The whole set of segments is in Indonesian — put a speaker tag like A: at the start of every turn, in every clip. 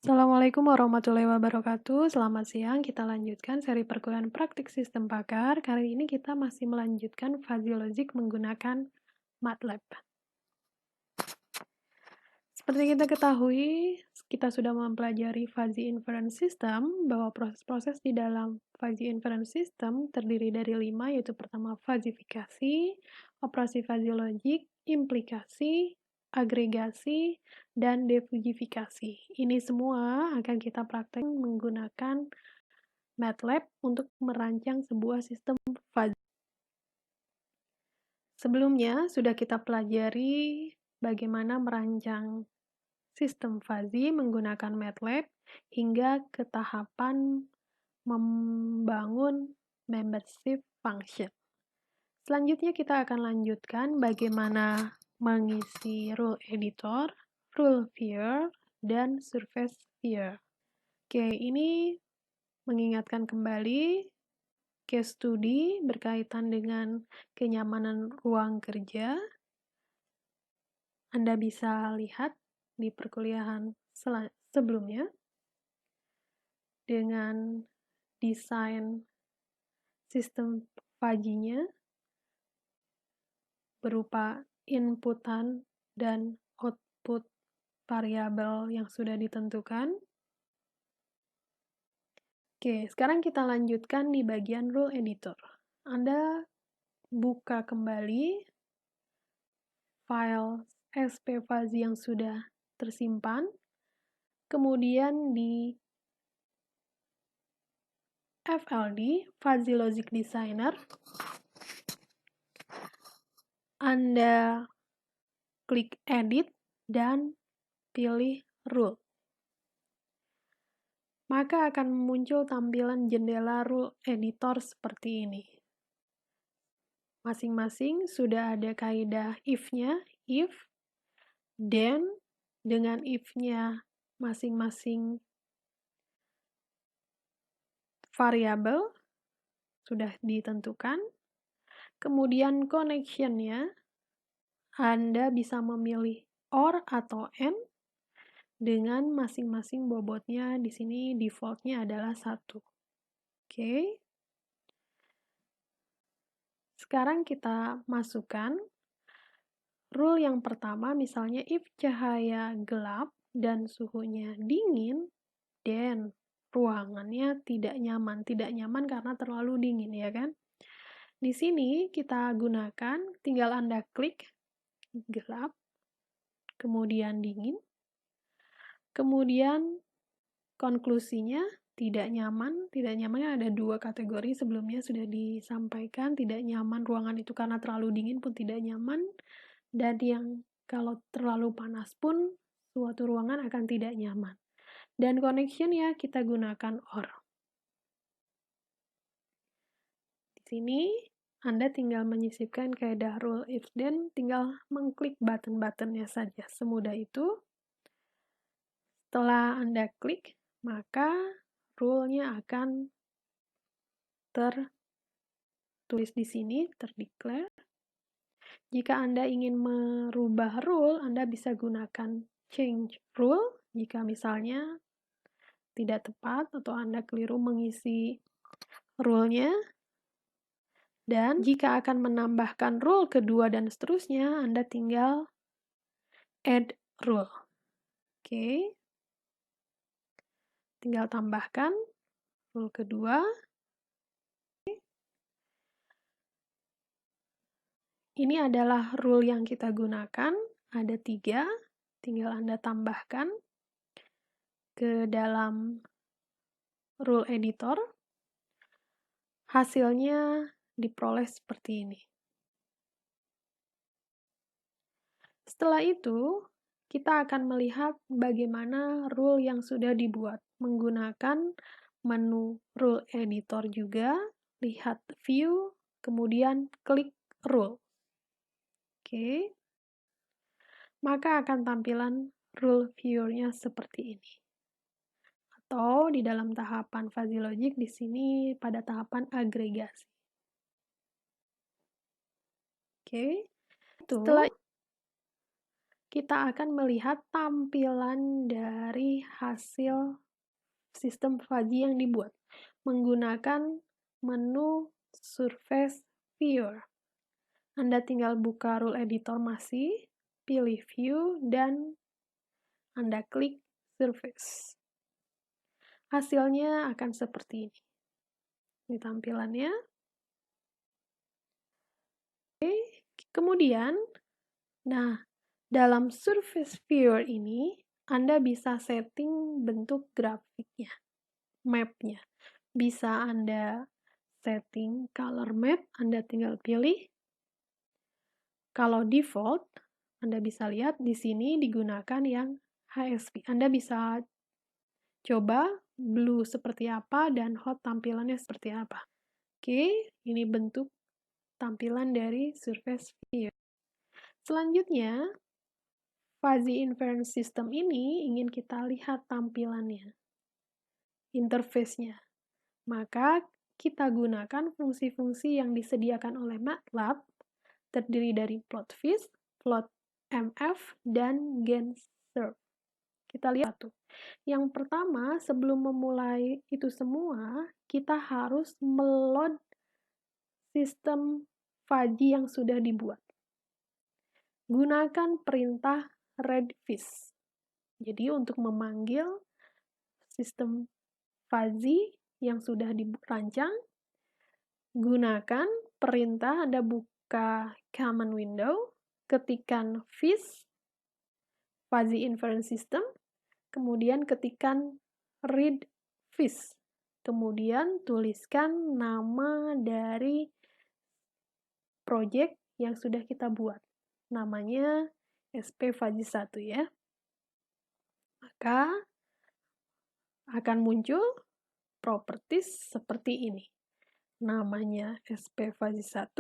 A: Assalamualaikum warahmatullahi wabarakatuh. Selamat siang, kita lanjutkan seri perkuliahan praktik sistem pakar. Kali ini kita masih melanjutkan fuzzy logic menggunakan MATLAB. Seperti kita ketahui, kita sudah mempelajari fuzzy inference system, bahwa proses-proses di dalam fuzzy inference system terdiri dari 5, yaitu pertama fuzzifikasi, operasi fuzzy logic, implikasi, agregasi, dan defugifikasi. Ini semua akan kita praktek menggunakan MATLAB untuk merancang sebuah sistem fuzzy. Sebelumnya sudah kita pelajari bagaimana merancang sistem fuzzy menggunakan MATLAB hingga ke tahapan membangun membership function. Selanjutnya kita akan lanjutkan bagaimana mengisi rule editor, rule viewer, dan surface viewer. Oke, ini mengingatkan kembali case study berkaitan dengan kenyamanan ruang kerja. Anda bisa lihat di perkuliahan sebelumnya dengan desain sistem fuzzy-nya berupa inputan dan output variabel yang sudah ditentukan. Oke, sekarang kita lanjutkan di bagian rule editor. Anda buka kembali file spfuzzy yang sudah tersimpan, kemudian di FLD, Fuzzy Logic Designer, Anda klik Edit dan pilih Rule. Maka akan muncul tampilan jendela Rule Editor seperti ini. Masing-masing sudah ada kaidah if-nya, if, then, dengan if-nya masing-masing variabel sudah ditentukan. Kemudian connection-nya, Anda bisa memilih OR atau AND dengan masing-masing bobotnya. Di sini default-nya adalah 1. Oke. Sekarang kita masukkan rule yang pertama, misalnya if cahaya gelap dan suhunya dingin, then ruangannya tidak nyaman. Tidak nyaman karena terlalu dingin, ya kan? Di sini kita gunakan, tinggal Anda klik gelap, kemudian dingin, kemudian konklusinya tidak nyaman. Tidak nyamannya ada 2 kategori, sebelumnya sudah disampaikan. Tidak nyaman ruangan itu karena terlalu dingin pun tidak nyaman, dan yang kalau terlalu panas pun suatu ruangan akan tidak nyaman. Dan connection ya kita gunakan OR. Di sini Anda tinggal menyisipkan kaidah rule if then, tinggal mengklik button-buttonnya saja, semudah itu. Setelah Anda klik, maka rule-nya akan tertulis di sini, terdeclare. Jika Anda ingin merubah rule, Anda bisa gunakan change rule jika misalnya tidak tepat atau Anda keliru mengisi rule-nya. Dan jika akan menambahkan rule kedua dan seterusnya, Anda tinggal add rule. Oke. Tinggal tambahkan rule kedua. Ini adalah rule yang kita gunakan, ada 3, tinggal Anda tambahkan ke dalam rule editor. Hasilnya diperoleh seperti ini. Setelah itu, kita akan melihat bagaimana rule yang sudah dibuat menggunakan menu rule editor juga, lihat view, kemudian klik rule. Oke. Maka akan tampilan rule viewer-nya seperti ini. Atau di dalam tahapan fuzzy logic di sini pada tahapan agregasi. Oke. Setelah kita akan melihat tampilan dari hasil sistem fuzzy yang dibuat menggunakan menu Surface Viewer. Anda tinggal buka rule editor masih, pilih view, dan Anda klik surface. Hasilnya akan seperti ini. Ini tampilannya. Oke, kemudian, dalam surface viewer ini, Anda bisa setting bentuk grafiknya, map-nya. Bisa Anda setting color map, Anda tinggal pilih. Kalau default, Anda bisa lihat di sini digunakan yang HSV. Anda bisa coba blue seperti apa dan hot tampilannya seperti apa. Oke, ini bentuk tampilan dari Surface View. Selanjutnya, Fuzzy Inference System ini ingin kita lihat tampilannya, interface-nya. Maka kita gunakan fungsi-fungsi yang disediakan oleh MATLAB, terdiri dari plotviz, plotmf, dan gensurf. Kita lihat tuh. Yang pertama, sebelum memulai itu semua, kita harus meload sistem fuzzy yang sudah dibuat. Gunakan perintah readviz. Jadi untuk memanggil sistem fuzzy yang sudah dirancang, gunakan perintah, Anda buka command window, ketikkan viz, fuzzy inference system, kemudian ketikkan read viz, kemudian tuliskan nama dari project yang sudah kita buat. Namanya SP Fuzzy 1 ya. Maka akan muncul properties seperti ini. Namanya SP Fuzzy 1,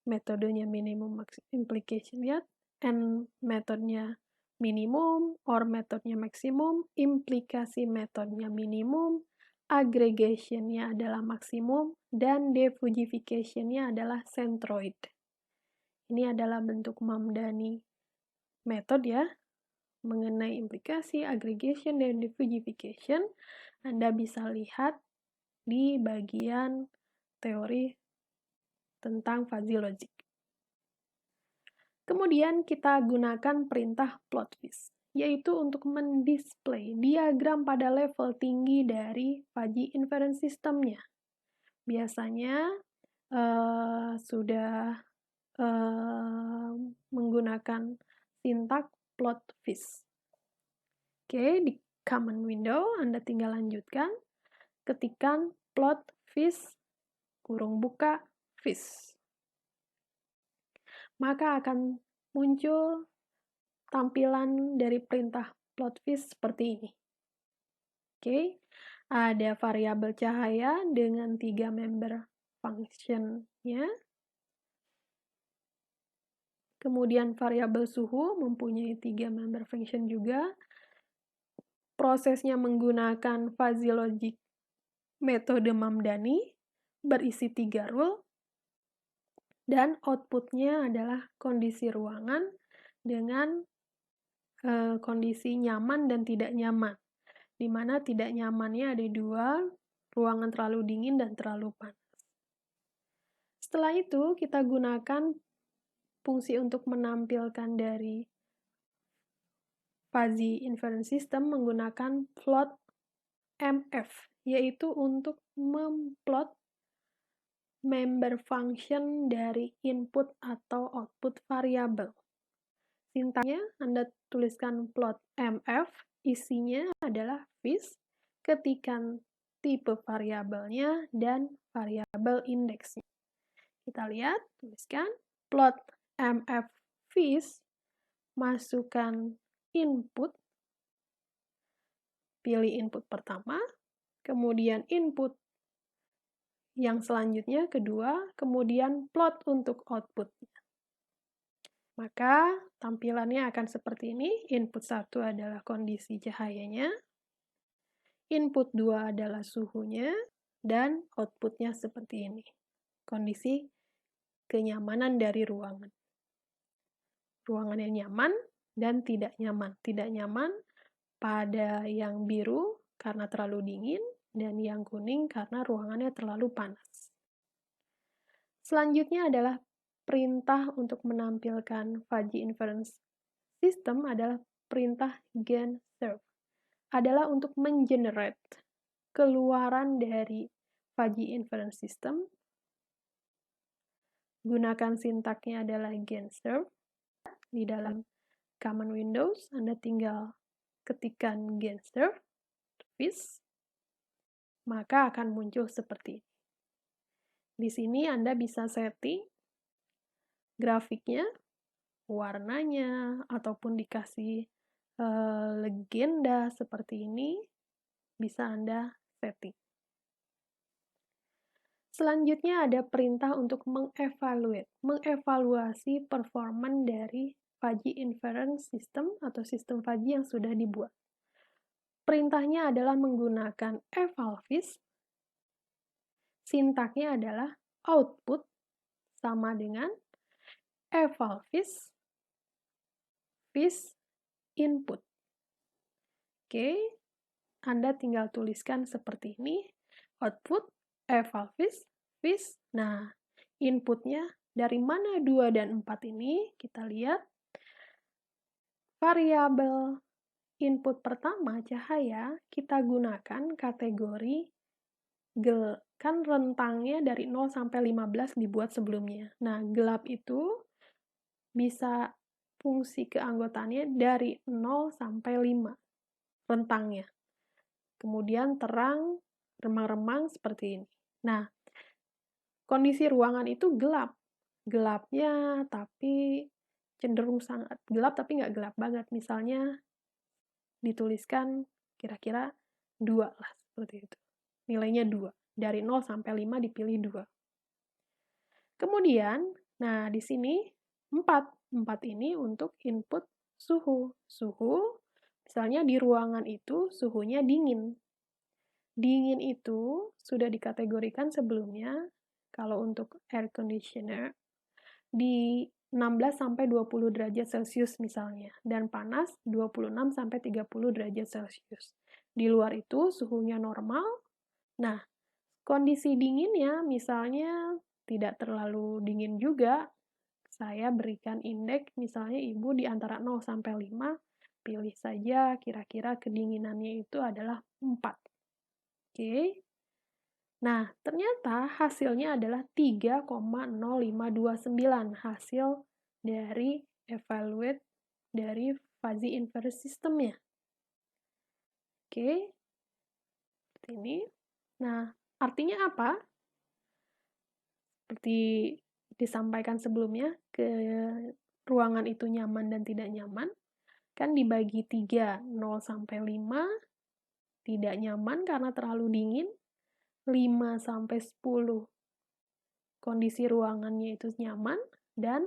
A: metodenya minimum implication ya, and metodenya minimum, or metodenya maksimum, implikasi metodenya minimum, aggregation-nya adalah maksimum, dan diffugification-nya adalah centroid. Ini adalah bentuk Mamdani method ya, mengenai implikasi, aggregation, dan diffugification. Anda bisa lihat di bagian teori tentang fuzzy logic. Kemudian kita gunakan perintah plotviz, yaitu untuk mendisplay diagram pada level tinggi dari fuzzy inference system-nya. Biasanya sudah menggunakan sintak plotviz. Oke, di command window Anda tinggal lanjutkan, ketikkan plotviz kurung buka viz. Maka akan muncul tampilan dari perintah plotviz seperti ini. Oke, ada variabel cahaya dengan 3 member function-nya. Kemudian variabel suhu mempunyai 3 member function juga. Prosesnya menggunakan fuzzy logic metode Mamdani, berisi 3 rule, dan outputnya adalah kondisi ruangan dengan kondisi nyaman dan tidak nyaman, di mana tidak nyamannya ada 2, ruangan terlalu dingin dan terlalu panas. Setelah itu, kita gunakan fungsi untuk menampilkan dari fuzzy inference system menggunakan plot mf, yaitu untuk memplot member function dari input atau output variabel. Sintaknya Anda tuliskan plot mf, isinya adalah viz, ketikkan tipe variabelnya dan variabel indeksnya. Kita lihat, tuliskan plot mf viz, masukkan input, pilih input pertama, kemudian input yang selanjutnya kedua, kemudian plot untuk outputnya. Maka tampilannya akan seperti ini. Input 1 adalah kondisi cahayanya, input 2 adalah suhunya, dan outputnya seperti ini. Kondisi kenyamanan dari ruangan. Ruangan yang nyaman dan tidak nyaman. Tidak nyaman pada yang biru karena terlalu dingin, dan yang kuning karena ruangannya terlalu panas. Selanjutnya adalah perintah untuk menampilkan fuzzy inference system adalah perintah genserve. Adalah untuk mengenerate keluaran dari fuzzy inference system. Gunakan sintaknya adalah genserve. Di dalam command Windows, Anda tinggal ketikkan genserve, maka akan muncul seperti ini. Di sini Anda bisa setting grafiknya, warnanya, ataupun dikasih legenda seperti ini, bisa Anda setting. Selanjutnya ada perintah untuk mengevaluasi performan dari fuzzy inference system atau sistem fuzzy yang sudah dibuat. Perintahnya adalah menggunakan evalvis. Sintaknya adalah output sama dengan evalvis vis input. Oke, Anda tinggal tuliskan seperti ini, output evalvis vis. Nah, inputnya dari mana 2 dan 4 ini? Kita lihat variabel input pertama cahaya kita gunakan kategori kan rentangnya dari 0 sampai 15 dibuat sebelumnya. Nah, gelap itu bisa fungsi keanggotaannya dari 0 sampai 5 rentangnya. Kemudian terang, remang-remang seperti ini. Nah, kondisi ruangan itu gelap. Gelapnya tapi cenderung sangat gelap tapi nggak gelap banget. Misalnya dituliskan kira-kira 2 lah, seperti itu. Nilainya 2. Dari 0 sampai 5 dipilih 2. Kemudian, nah di sini 4. 4 ini untuk input suhu. Suhu, misalnya di ruangan itu suhunya dingin. Dingin itu sudah dikategorikan sebelumnya, kalau untuk air conditioner, di 16 sampai 20 derajat Celcius misalnya, dan panas 26 sampai 30 derajat Celcius. Di luar itu suhunya normal. Nah, kondisi dinginnya misalnya tidak terlalu dingin juga. Saya berikan indeks misalnya Ibu di antara 0 sampai 5, pilih saja kira-kira kedinginannya itu adalah 4. Oke. Nah, ternyata hasilnya adalah 3,0529 hasil dari evaluate dari fuzzy inverse system-nya. Oke, seperti ini. Nah, artinya apa? Seperti disampaikan sebelumnya, ke ruangan itu nyaman dan tidak nyaman, kan dibagi 3, 0 sampai 5, tidak nyaman karena terlalu dingin, 5 sampai 10 kondisi ruangannya itu nyaman, dan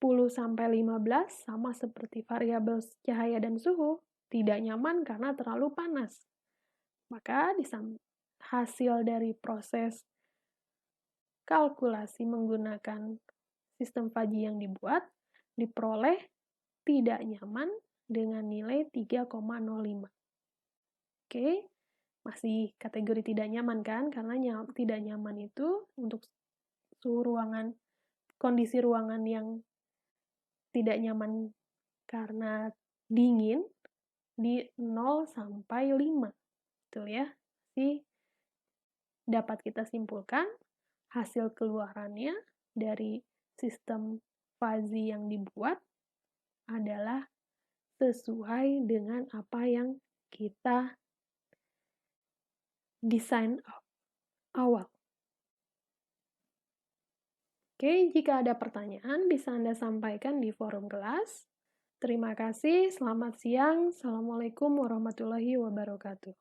A: 10 sampai 15 sama seperti variabel cahaya dan suhu, tidak nyaman karena terlalu panas. Maka hasil dari proses kalkulasi menggunakan sistem fuzzy yang dibuat diperoleh tidak nyaman dengan nilai 3,05. Oke, masih kategori tidak nyaman kan? Karena tidak nyaman itu untuk suhu ruangan, kondisi ruangan yang tidak nyaman karena dingin di 0 sampai 5. Betul ya? Jadi dapat kita simpulkan hasil keluarannya dari sistem fuzzy yang dibuat adalah sesuai dengan apa yang kita desain awal. Oke, jika ada pertanyaan bisa Anda sampaikan di forum kelas. Terima kasih, selamat siang. Assalamualaikum warahmatullahi wabarakatuh.